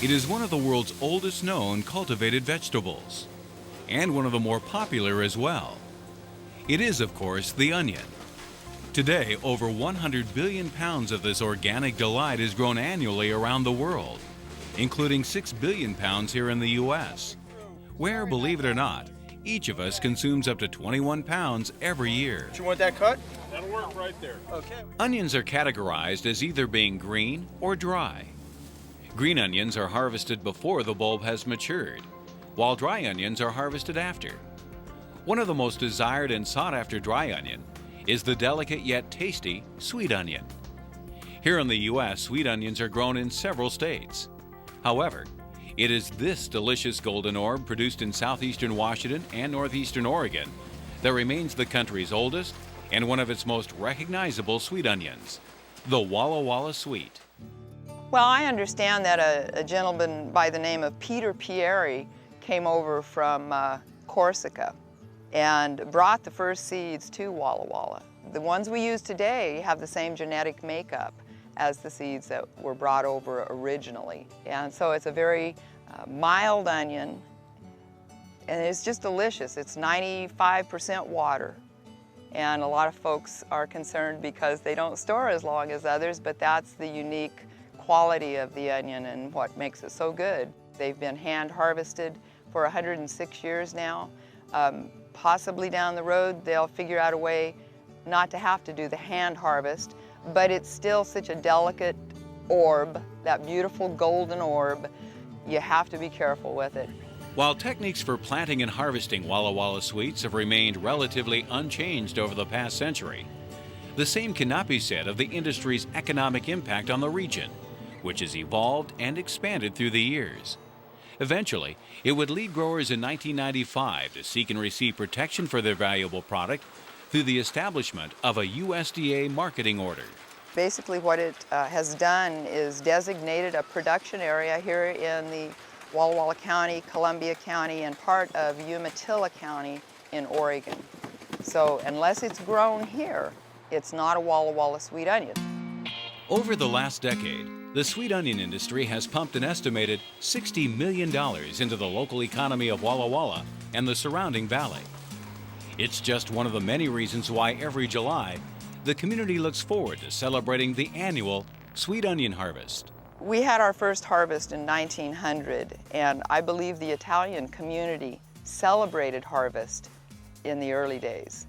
It is one of the world's oldest known cultivated vegetables, and one of the more popular as well. It is, of course, the onion. Today, over 100 billion pounds of this organic delight is grown annually around the world, including 6 billion pounds here in the U.S., where, believe it or not, each of us consumes up to 21 pounds every year. Do you want that cut? That'll work right there. Okay. Onions are categorized as either being green or dry. Green onions are harvested before the bulb has matured, while dry onions are harvested after. One of the most desired and sought-after dry onion is the delicate yet tasty sweet onion. Here in the U.S., sweet onions are grown in several states. However, it is this delicious golden orb produced in southeastern Washington and northeastern Oregon that remains the country's oldest and one of its most recognizable sweet onions, the Walla Walla Sweet. Well, I understand that a gentleman by the name of Peter Pieri came over from Corsica and brought the first seeds to Walla Walla. The ones we use today have the same genetic makeup as the seeds that were brought over originally. And so it's a very mild onion, and it's just delicious. It's 95% water. And a lot of folks are concerned because they don't store as long as others, but that's the unique quality of the onion and what makes it so good. They've been hand harvested for 106 years now. Possibly down the road they'll figure out a way not to have to do the hand harvest, but it's still such a delicate orb, that beautiful golden orb. You have to be careful with it. While techniques for planting and harvesting Walla Walla sweets have remained relatively unchanged over the past century, the same cannot be said of the industry's economic impact on the region, which has evolved and expanded through the years. Eventually, it would lead growers in 1995 to seek and receive protection for their valuable product through the establishment of a USDA marketing order. Basically what it has done is designated a production area here in the Walla Walla County, Columbia County, and part of Umatilla County in Oregon. So unless it's grown here, it's not a Walla Walla sweet onion. Over the last decade, the sweet onion industry has pumped an estimated $60 million into the local economy of Walla Walla and the surrounding valley. It's just one of the many reasons why every July, the community looks forward to celebrating the annual sweet onion harvest. We had our first harvest in 1900, and I believe the Italian community celebrated harvest in the early days.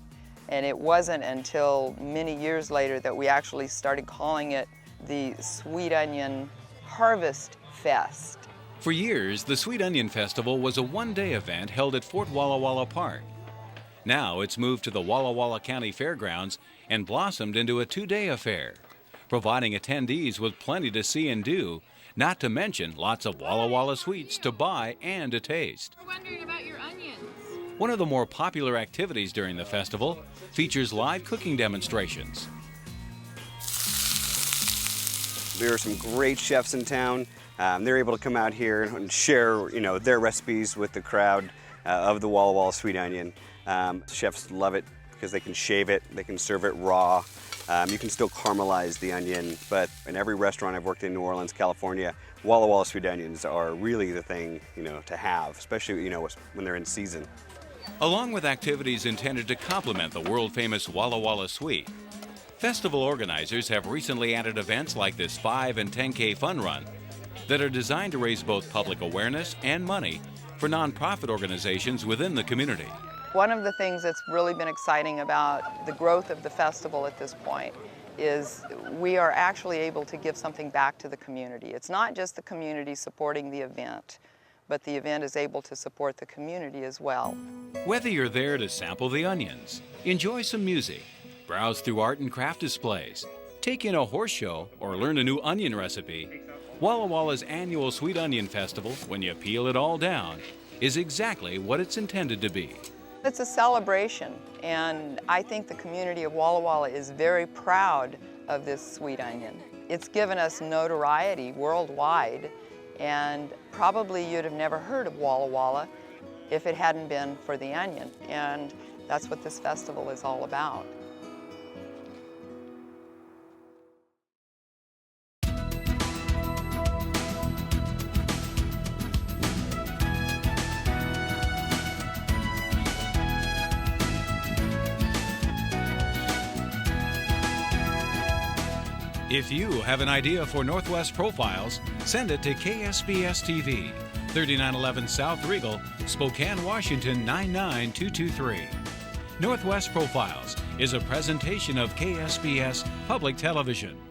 And it wasn't until many years later that we actually started calling it the Sweet Onion Harvest Fest. For years, the Sweet Onion Festival was a one-day event held at Fort Walla Walla Park. Now it's moved to the Walla Walla County Fairgrounds and blossomed into a two-day affair, providing attendees with plenty to see and do, not to mention lots of Walla Walla sweets to buy and to taste. We're wondering about your onions. One of the more popular activities during the festival features live cooking demonstrations. There are some great chefs in town. They're able to come out here and share, their recipes with the crowd of the Walla Walla Sweet Onion. Chefs love it because they can shave it, they can serve it raw. You can still caramelize the onion, but in every restaurant I've worked in New Orleans, California, Walla Walla Sweet Onions are really the thing, to have, especially, when they're in season. Along with activities intended to complement the world-famous Walla Walla Sweet, festival organizers have recently added events like this 5 and 10K fun run that are designed to raise both public awareness and money for nonprofit organizations within the community. One of the things that's really been exciting about the growth of the festival at this point is we are actually able to give something back to the community. It's not just the community supporting the event, but the event is able to support the community as well. Whether you're there to sample the onions, enjoy some music, browse through art and craft displays, take in a horse show, or learn a new onion recipe, Walla Walla's annual Sweet Onion Festival, when you peel it all down, is exactly what it's intended to be. It's a celebration, and I think the community of Walla Walla is very proud of this sweet onion. It's given us notoriety worldwide, and probably you'd have never heard of Walla Walla if it hadn't been for the onion, and that's what this festival is all about. If you have an idea for Northwest Profiles, send it to KSPS TV, 3911 South Regal, Spokane, Washington 99223. Northwest Profiles is a presentation of KSPS Public Television.